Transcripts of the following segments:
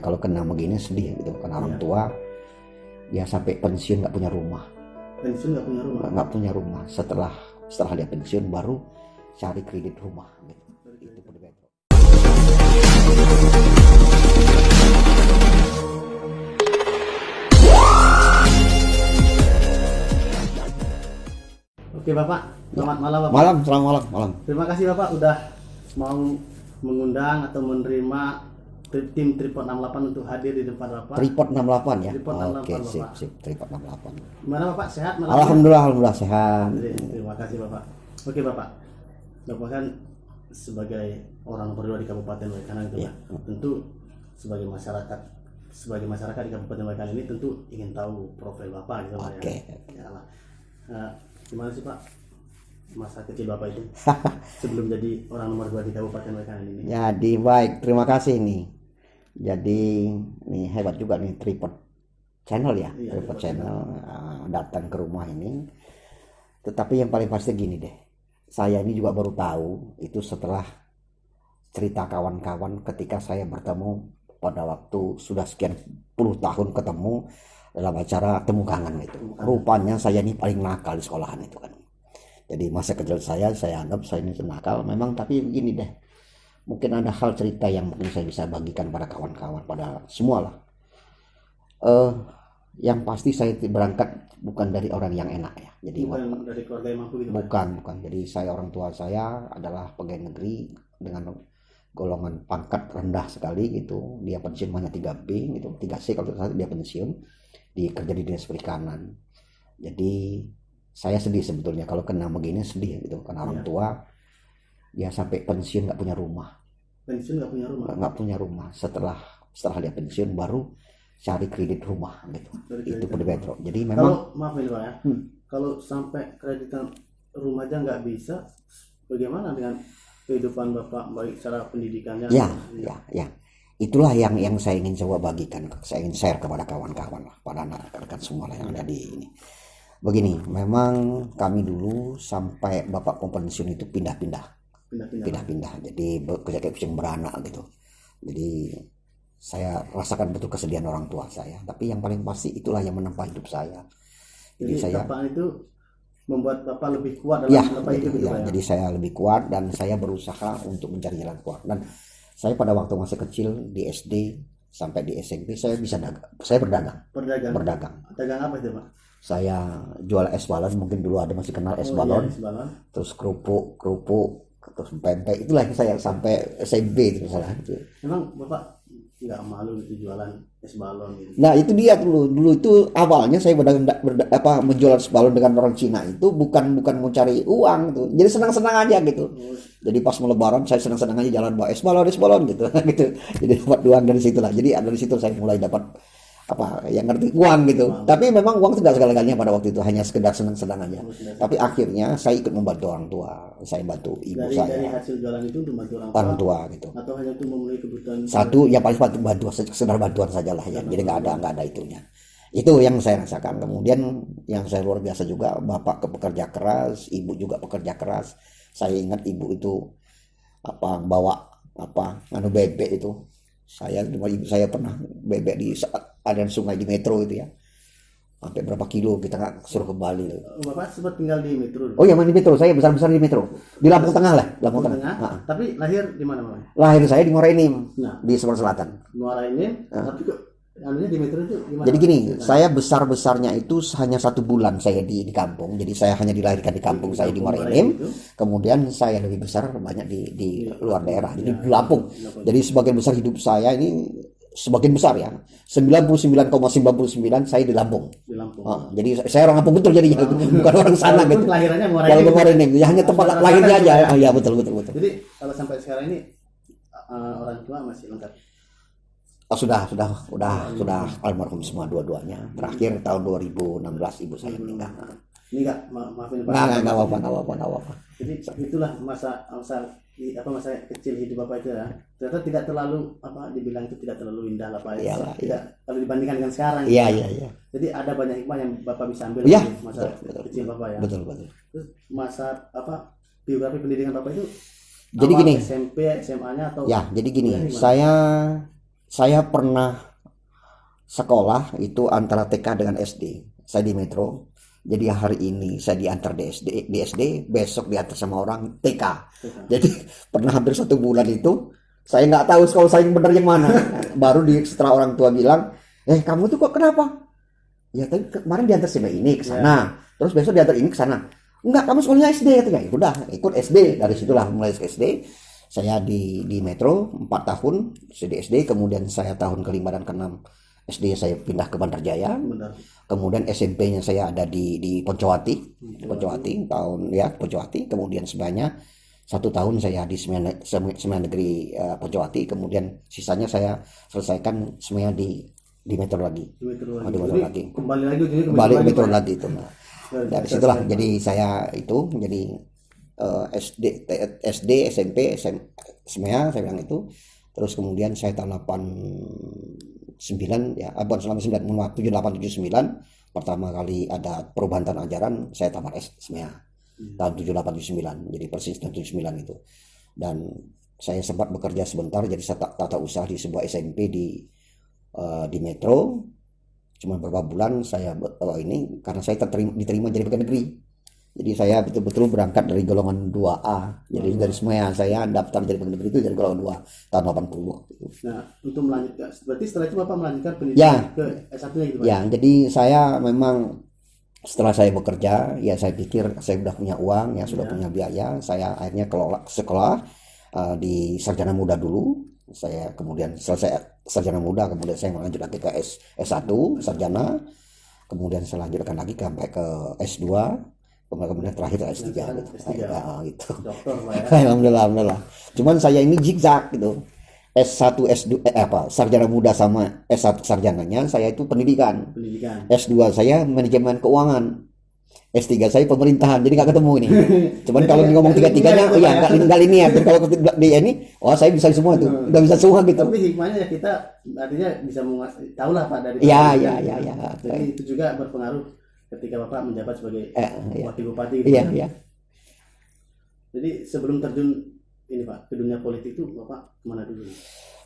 kalau kena begini sedih gitu, karena orang tua dia sampai pensiun nggak punya rumah. Pensiun nggak punya rumah? Nggak punya rumah. Setelah dia pensiun baru cari kredit rumah gitu. Itu berbeda. Oke Bapak, selamat malam Bapak. Selamat malam. Terima kasih Bapak udah mau mengundang atau menerima tim Tripod 68 untuk hadir di depan Bapak. Tripod 68 ya? Tripod 68, oke, Bapak. sip, Tripod 68. Gimana Bapak, sehat malam? Alhamdulillah sehat. Terima kasih Bapak. Oke Bapak, Bapak kan sebagai orang berdua di Kabupaten Waikanan itu ya. Tentu sebagai masyarakat di Kabupaten Waikanan ini tentu ingin tahu profil Bapak gitu Pak. Oke. Ya. Gimana sih Pak masa kecil Bapak itu sebelum jadi orang nomor 2 di Kabupaten Waikanan ini? Jadi baik, terima kasih nih. Jadi ini hebat juga nih Tripod Channel ya, Iya, Tripod Channel datang ke rumah ini. Tetapi yang paling pasti gini deh, saya ini juga baru tahu itu setelah cerita kawan-kawan ketika saya bertemu pada waktu sudah sekian puluh tahun ketemu dalam acara temu kangen itu. Rupanya saya ini paling nakal di sekolahan itu kan. Jadi masa kecil saya anggap saya ini nakal memang, tapi gini deh, mungkin ada hal cerita yang mungkin saya bisa bagikan pada kawan-kawan, pada semua lah. Yang pasti saya berangkat bukan dari orang yang enak ya. Jadi bukan dari keluarga yang mampu gitu. Bukan. Jadi orang tua saya adalah pegawai negeri dengan golongan pangkat rendah sekali gitu. Dia pensiun hanya 3B gitu, 3C kalau tidak salah dia pensiun, kerja di dinas perikanan. Jadi saya sedih sebetulnya kalau kena begini, sedih gitu, karena orang tua dia sampai pensiun nggak punya rumah. Pensiun nggak punya rumah? Nggak punya rumah. Setelah dia pensiun baru cari kredit rumah gitu. Itu berbeda. Jadi memang kalau maaf ini Pak ya, kalau sampai kreditan rumah aja nggak bisa, bagaimana dengan kehidupan Bapak baik secara pendidikannya? Ya. Itulah yang saya ingin coba bagikan, saya ingin share kepada kawan-kawan lah, pada anak-anak semua lah yang ada di ini. Begini, memang kami dulu sampai Bapak pensiun itu pindah-pindah. Jadi kerja kayak kucing beranak gitu. Jadi saya rasakan betul kesedihan orang tua saya, tapi yang paling pasti itulah yang menempa hidup saya. Jadi saya itu membuat Bapak lebih kuat dalam menempa hidup itu ya? Jadi saya lebih kuat dan saya berusaha untuk mencari jalan keluar. Dan saya pada waktu masih kecil di SD sampai di SMP saya bisa berdagang. Dagang apa itu Pak? Saya jual es balon, mungkin dulu ada masih kenal es balon. Terus kerupuk, terus pempek, itulah yang saya sampai SMP itu salah itu. Memang Bapak nggak malu itu jualan es balon gitu? Nah itu dia dulu itu awalnya saya menjual es balon dengan orang Cina itu bukan mau cari uang tuh, jadi senang-senang aja gitu. Jadi pas mau lebaran saya senang-senang aja jalan bawa es balon gitu gitu. Jadi dapat uang dari situ lah. Jadi dari situ saya mulai dapat yang ngerti uang gitu. Tapi memang uang tidak segala-galanya pada waktu itu, hanya sekedar senang-senang aja. Tapi akhirnya saya ikut membantu orang tua, saya bantu ibu saya. Dari hasil jualan itu untuk bantu orang tua gitu. Atau hanya untuk memenuhi kebutuhan? Satu ya paling bantu sekedar bantuan saja lah ya. Jadi nggak ada itunya. Itu yang saya rasakan. Kemudian yang saya luar biasa juga, bapak pekerja keras, ibu juga pekerja keras. Saya ingat ibu itu bawa bebek itu. Ibu saya pernah bebek di aliran sungai di Metro itu ya, sampai berapa kilo kita nggak suruh kembali. Bapak sempat tinggal di Metro? Oh iya, di Metro, saya besar di Metro, di Lampung Tengah lah, Lampung Tengah. Tapi lahir di mana Pak? Lahir saya di Muara Enim, di Sumatera Selatan. Muara Enim, tapi kok di Metro itu gimana? Jadi gini, saya besarnya itu hanya 1 bulan saya di kampung. Jadi saya hanya dilahirkan di kampung saya di Muara Enim. Kemudian saya lebih besar banyak di luar daerah, di Lampung. Jadi sebagian besar hidup saya ini, sebagian besar ya, 99,99 saya di Lampung. Jadi saya orang Lampung betul jadinya, bukan orang sana gitu. Kelahirannya Muara Enim, ya hanya tempat lahirnya aja. Iya betul. Jadi kalau sampai sekarang ini orang tua masih lengkap? Sudah almarhum semua dua-duanya. Terakhir tahun 2016 ibu saya meninggal. Ini maafin Pak. Nggak apa-apa. Jadi itulah masa kecil hidup Bapak itu ya. Ternyata tidak terlalu dibilang itu tidak terlalu indah lah Pak. Tidak kalau dibandingkan dengan sekarang. Iya. Jadi ada banyak hikmah yang Bapak bisa ambil dari masa kecil Bapak ya. Betul. Terus masa biografi pendidikan Bapak itu jadi gini, SMP, SMA-nya atau? Ya, jadi gini, saya saya pernah sekolah itu antara TK dengan SD. Saya di Metro. Jadi hari ini saya diantar di SD, besok diantar sama orang TK. Jadi pernah hampir 1 bulan itu saya nggak tahu sekolah saya yang benar yang mana. Baru setelah orang tua bilang, kamu tuh kok kenapa? Ya tadi kemarin diantar sama ini ke sana, terus besok diantar ini ke sana. Enggak, kamu sekolahnya SD katanya. Ya udah, ikut SD. Dari situlah mulai ke SD. Saya di Metro 4 tahun di SD, kemudian saya tahun ke-5 dan ke-6 SD saya pindah ke Bandar Jaya. Kemudian SMP-nya saya ada di Poncowati, Poncowati. Kemudian sebenarnya 1 tahun saya di Sembilan Negeri Poncowati. Kemudian sisanya saya selesaikan semuanya di Metro lagi. Di Metro lagi. Kembali ke Metro lagi itu. Nah, dari situlah jadi saya itu jadi SD, SMP, semuanya saya bilang itu. Terus kemudian saya tahun 89 ya, selama 7879 pertama kali ada perubahan tahun ajaran saya tamat semuanya tahun 7879, jadi persis tahun 79 itu. Dan saya sempat bekerja sebentar jadi tata usaha di sebuah SMP di Metro. Cuma beberapa bulan saya ini karena saya diterima jadi pegawai negeri. Jadi saya betul-betul berangkat dari golongan 2A. Jadi dari semuanya saya daftar jadi pegawai negeri itu dari golongan 2 tahun 80. Nah, untuk melanjutkan, berarti setelah itu Bapak melanjutkan pendidikan ke S1-nya gitu Pak? Ya, jadi saya memang setelah saya bekerja, ya saya pikir saya sudah punya uang, ya sudah punya biaya. Saya akhirnya sekolah di sarjana muda dulu. Saya kemudian selesai sarjana muda, kemudian saya melanjut lagi ke S1 sarjana. Kemudian saya lanjutkan lagi sampai ke S2. Kemudian terakhir S3 gitu. Gitu. Dokter, Pak, ya. Alhamdulillah. Cuman saya ini zigzag gitu. S1 S2 sarjana muda sama S1 sarjananya saya itu pendidikan. S2 saya manajemen keuangan. S3 saya pemerintahan. Jadi nggak ketemu ini. Cuman kalau ngomong tiga-tiganya enggak linear. Jadi kalau di ini saya bisa semua tuh. Udah bisa semua gitu. Tapi hikmahnya ya kita artinya bisa tahu lah Pak dari ya. Jadi itu juga berpengaruh ketika Bapak menjabat sebagai wakil bupati gitu. Iya. Jadi sebelum terjun ini Pak ke dunia politik itu Bapak kemana dulu?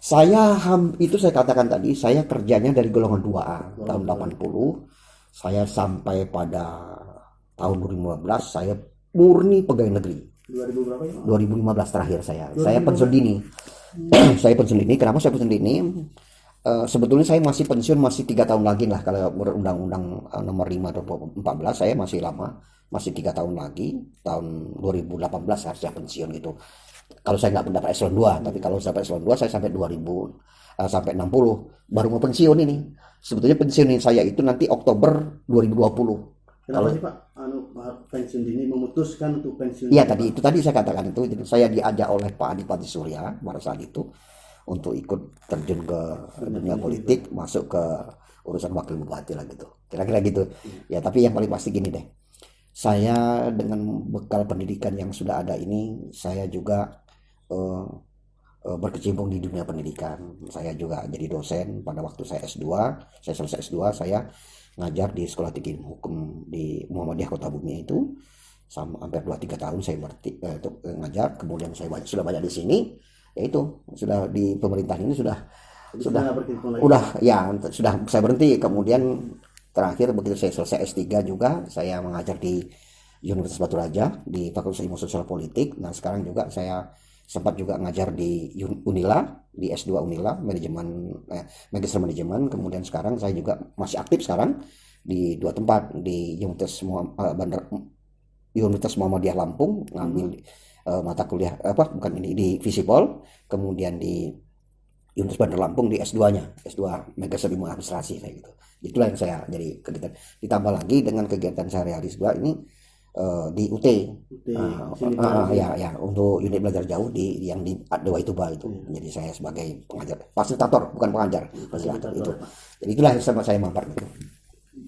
Saya itu saya katakan tadi saya kerjanya dari golongan 2A tahun 80. Saya sampai pada tahun 2015 saya murni pegawai negeri. 2000 berapa ya? 2015 terakhir saya. Saya pensiun dini. Saya pensiun dini. Kenapa saya pensiun dini? Sebetulnya saya masih pensiun masih 3 tahun lagi lah kalau undang-undang nomor 5 2014 saya masih lama, masih 3 tahun lagi, tahun 2018 harusnya pensiun gitu. Kalau saya nggak mendapat eselon 2, tapi kalau sampai eselon 2 saya sampai 2000 sampai 60 baru mau pensiun ini. Sebetulnya pensiun saya itu nanti Oktober 2020. Kenapa sih Pak pensiun dini memutuskan untuk pensiun? Iya tadi saya katakan itu. Jadi saya diajak oleh Pak Adipati Surya pada saat itu untuk ikut terjun ke dunia politik, masuk ke urusan wakil bupati lah gitu. Kira-kira gitu. Ya tapi yang paling pasti gini deh. Saya dengan bekal pendidikan yang sudah ada ini, saya juga berkecimpung di dunia pendidikan. Saya juga jadi dosen pada waktu saya S2. Saya selesai S2, saya ngajar di Sekolah Tinggi Hukum di Muhammadiyah Kota Bumi itu. Sama hampir 2-3 tahun saya ngajar. Kemudian saya sudah banyak di sini. Yaitu sudah di pemerintahan ini sudah saya berhenti. Kemudian terakhir begitu saya selesai S3 juga saya mengajar di Universitas Batu Raja di Fakultas Ilmu Sosial Politik. Nah sekarang juga saya sempat juga ngajar di Unila, di S2 Unila Magister Manajemen. Kemudian sekarang saya juga masih aktif sekarang di 2 tempat, di Universitas Muhammadiyah Lampung ngambil mata kuliah di Visipol, kemudian di Universitas Bandar Lampung di S2-nya, S2 Magister Ilmu Administrasi kayak gitu. Itulah yang saya jadi kegiatan. Ditambah lagi dengan kegiatan sehari-hari juga ini di UT. Untuk unit belajar jauh yang di Dewa Ituba itu. Jadi saya sebagai pengajar, fasilitator bukan pengajar, fasilitator itu. Jadi itulah yang saya mampir gitu.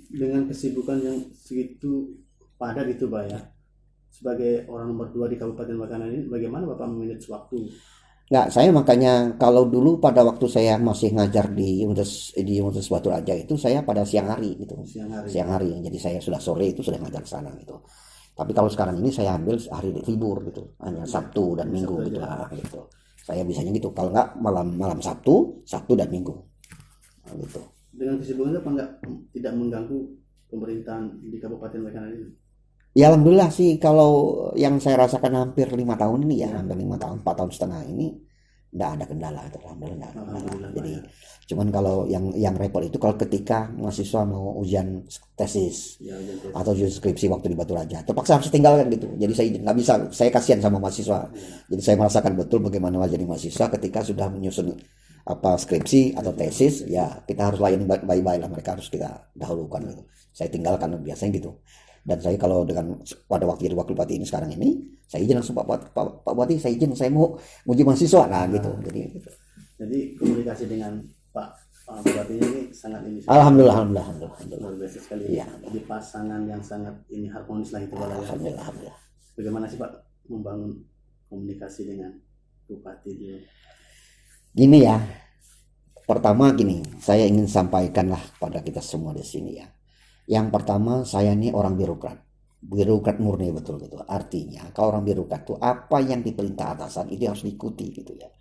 Dengan kesibukan yang segitu padat itu Pak ya. Sebagai orang nomor 2 di Kabupaten Bakanan ini, bagaimana Bapak memanage waktu? Nggak, saya makanya kalau dulu pada waktu saya masih ngajar di Universitas Batu Raja itu saya pada siang hari gitu. Siang hari. Jadi saya sudah sore itu sudah ngajar ke sana gitu. Tapi kalau sekarang ini saya ambil hari libur gitu, hanya Sabtu dan Minggu gitu. Saya bisanya gitu. Kalau nggak malam Sabtu dan Minggu. Nah, gitu. Dengan kesibukannya apa enggak tidak mengganggu pemerintahan di Kabupaten Waikanan ini? Ya alhamdulillah sih, kalau yang saya rasakan hampir 5 tahun ini ya, Ya. hampir 5 tahun, 4 tahun setengah ini nggak ada kendala itu, alhamdulillah nggak ada kendala. Alhamdulillah, Pak, Jadi ya. cuman kalau yang repot itu kalau ketika mahasiswa mau ujian tesis Ya, ujian tes. atau ujian skripsi waktu di Batu Raja, terpaksa harus tinggalkan gitu. Jadi saya nggak bisa, saya kasihan sama mahasiswa. Jadi saya merasakan betul bagaimana jadi mahasiswa ketika sudah menyusun apa skripsi atau tesis, ya kita harus layani baik-baik lah, mereka harus kita dahulukan gitu. Saya tinggalkan biasanya gitu. Dan saya kalau pada waktu jadi wakil bupati ini sekarang ini, saya izin langsung Pak Bupati, saya izin, saya mau uji mahasiswa lah gitu. Jadi komunikasi dengan Pak Bupati ini sangat ini. Alhamdulillah. Luar biasa sekali. Iya. Jadi pasangan yang sangat ini harmonis lah itu Pak, ya. Alhamdulillah. Bagaimana sih Pak membangun komunikasi dengan Bupati itu? Gini ya, pertama gini, saya ingin sampaikanlah pada kita semua di sini ya. Yang pertama, saya ini orang birokrat murni betul gitu. Artinya kalau orang birokrat itu apa yang diperintah atasan itu harus diikuti gitu ya.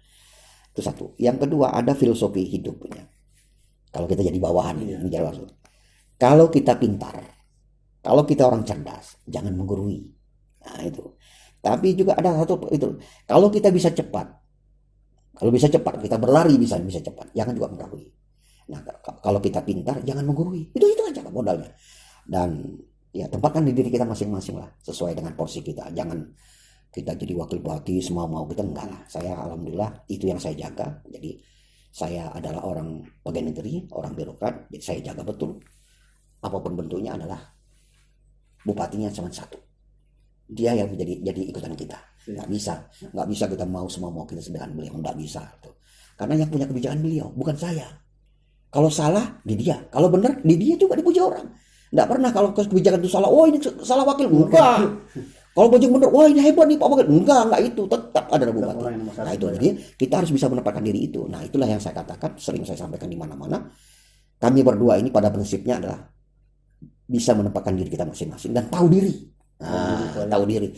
Itu satu. Yang kedua, ada filosofi hidupnya. Kalau kita jadi bawahan ini jadi maksud. Kalau kita pintar, kalau kita orang cerdas, jangan menggurui. Nah itu. Tapi juga ada satu itu. Kalau kita bisa cepat, kita berlari bisa cepat, jangan juga menggurui. Nah, kalau kita pintar, jangan menggurui. Itu aja modalnya. Dan ya tempatkan di diri kita masing-masing lah, sesuai dengan porsi kita. Jangan kita jadi wakil bupati semua mau kita, enggak lah. Saya alhamdulillah itu yang saya jaga. Jadi saya adalah orang pegawai negeri, orang birokrat. Jadi saya jaga betul. Apapun bentuknya adalah bupatinya cuma satu. Dia yang jadi ikutan kita. Nggak bisa kita mau semua mau kita sedangkan beliau, nggak bisa. Karena yang punya kebijakan beliau, bukan saya. Kalau salah di dia, kalau benar di dia juga dipuji orang. Nggak pernah kalau kebijakan itu salah, oh ini salah wakil, enggak. Kalau kebijakan benar, wah ini hebat nih Pak Wakil, enggak itu, tetap ada bupati. Nah itu jadi kita harus bisa menempatkan diri itu. Nah itulah yang saya katakan, sering saya sampaikan di mana-mana. Kami berdua ini pada prinsipnya adalah bisa menempatkan diri kita masing-masing dan tahu diri. Nah, tahu diri.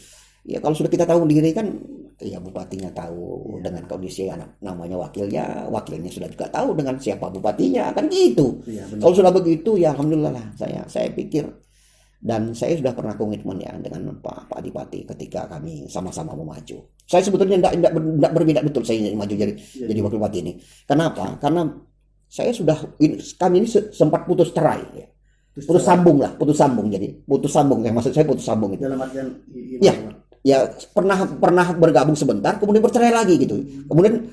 Ya kalau sudah kita tahu diri kan, ya bupatinya tahu dengan kondisi anak namanya wakilnya sudah juga tahu dengan siapa bupatinya, kan gitu. Kalau sudah begitu ya alhamdulillah lah, saya pikir, dan saya sudah pernah komitmen ya dengan Pak Adipati ketika kami sama-sama mau maju. Saya sebetulnya tidak berbeda betul saya ingin maju jadi wakil bupati ini. Kenapa? Karena saya kami ini sempat putus cerai ya. Putus sambung. Jadi putus sambung, yang maksud saya putus sambung itu. Dalam artian ya pernah bergabung sebentar, kemudian bercerai lagi gitu, kemudian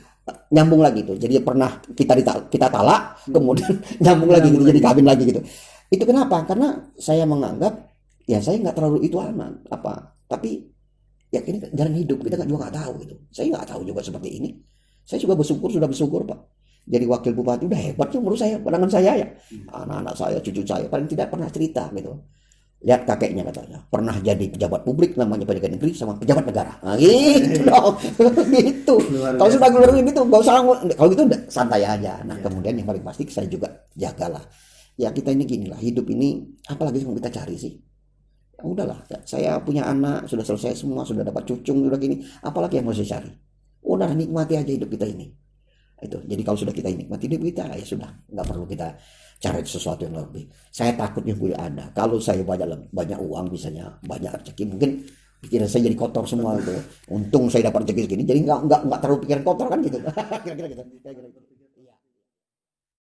nyambung lagi gitu. Jadi pernah kita talak, kemudian nyambung lagi gitu, jadi kawin lagi gitu. Itu kenapa? Karena saya menganggap ya saya nggak terlalu itu aman tapi ya ini jalan hidup, kita juga nggak tahu gitu. Saya nggak tahu juga seperti ini. Saya juga sudah bersyukur Pak. Jadi wakil bupati udah hebat sih menurut saya, pandangan saya ya. Anak-anak saya, cucu saya paling tidak pernah cerita gitu. Lihat kakeknya katanya, pernah jadi pejabat publik namanya pegawai negeri sama pejabat negara. Nah gitu dong. Gitu. Kalau sudah keluar gitu, nggak usah, kalau gitu udah santai aja. Nah kemudian yang paling pasti saya juga jagalah. Ya kita ini gini lah, hidup ini apalagi yang kita cari sih. Ya udahlah, saya punya anak, sudah selesai semua, sudah dapat cucung, sudah gini. Apalagi yang mau saya cari? Udah nikmati aja hidup kita ini. Itu. Jadi kalau sudah kita nikmati hidup kita, ya sudah, nggak perlu kita cari sesuatu yang lebih. Saya takutnya boleh ada. Kalau saya banyak uang, misalnya banyak rezeki, mungkin pikiran saya jadi kotor semua gitu. Untung saya dapat rezeki segini, jadi nggak terlalu pikiran kotor kan gitu. Kira-kira gitu.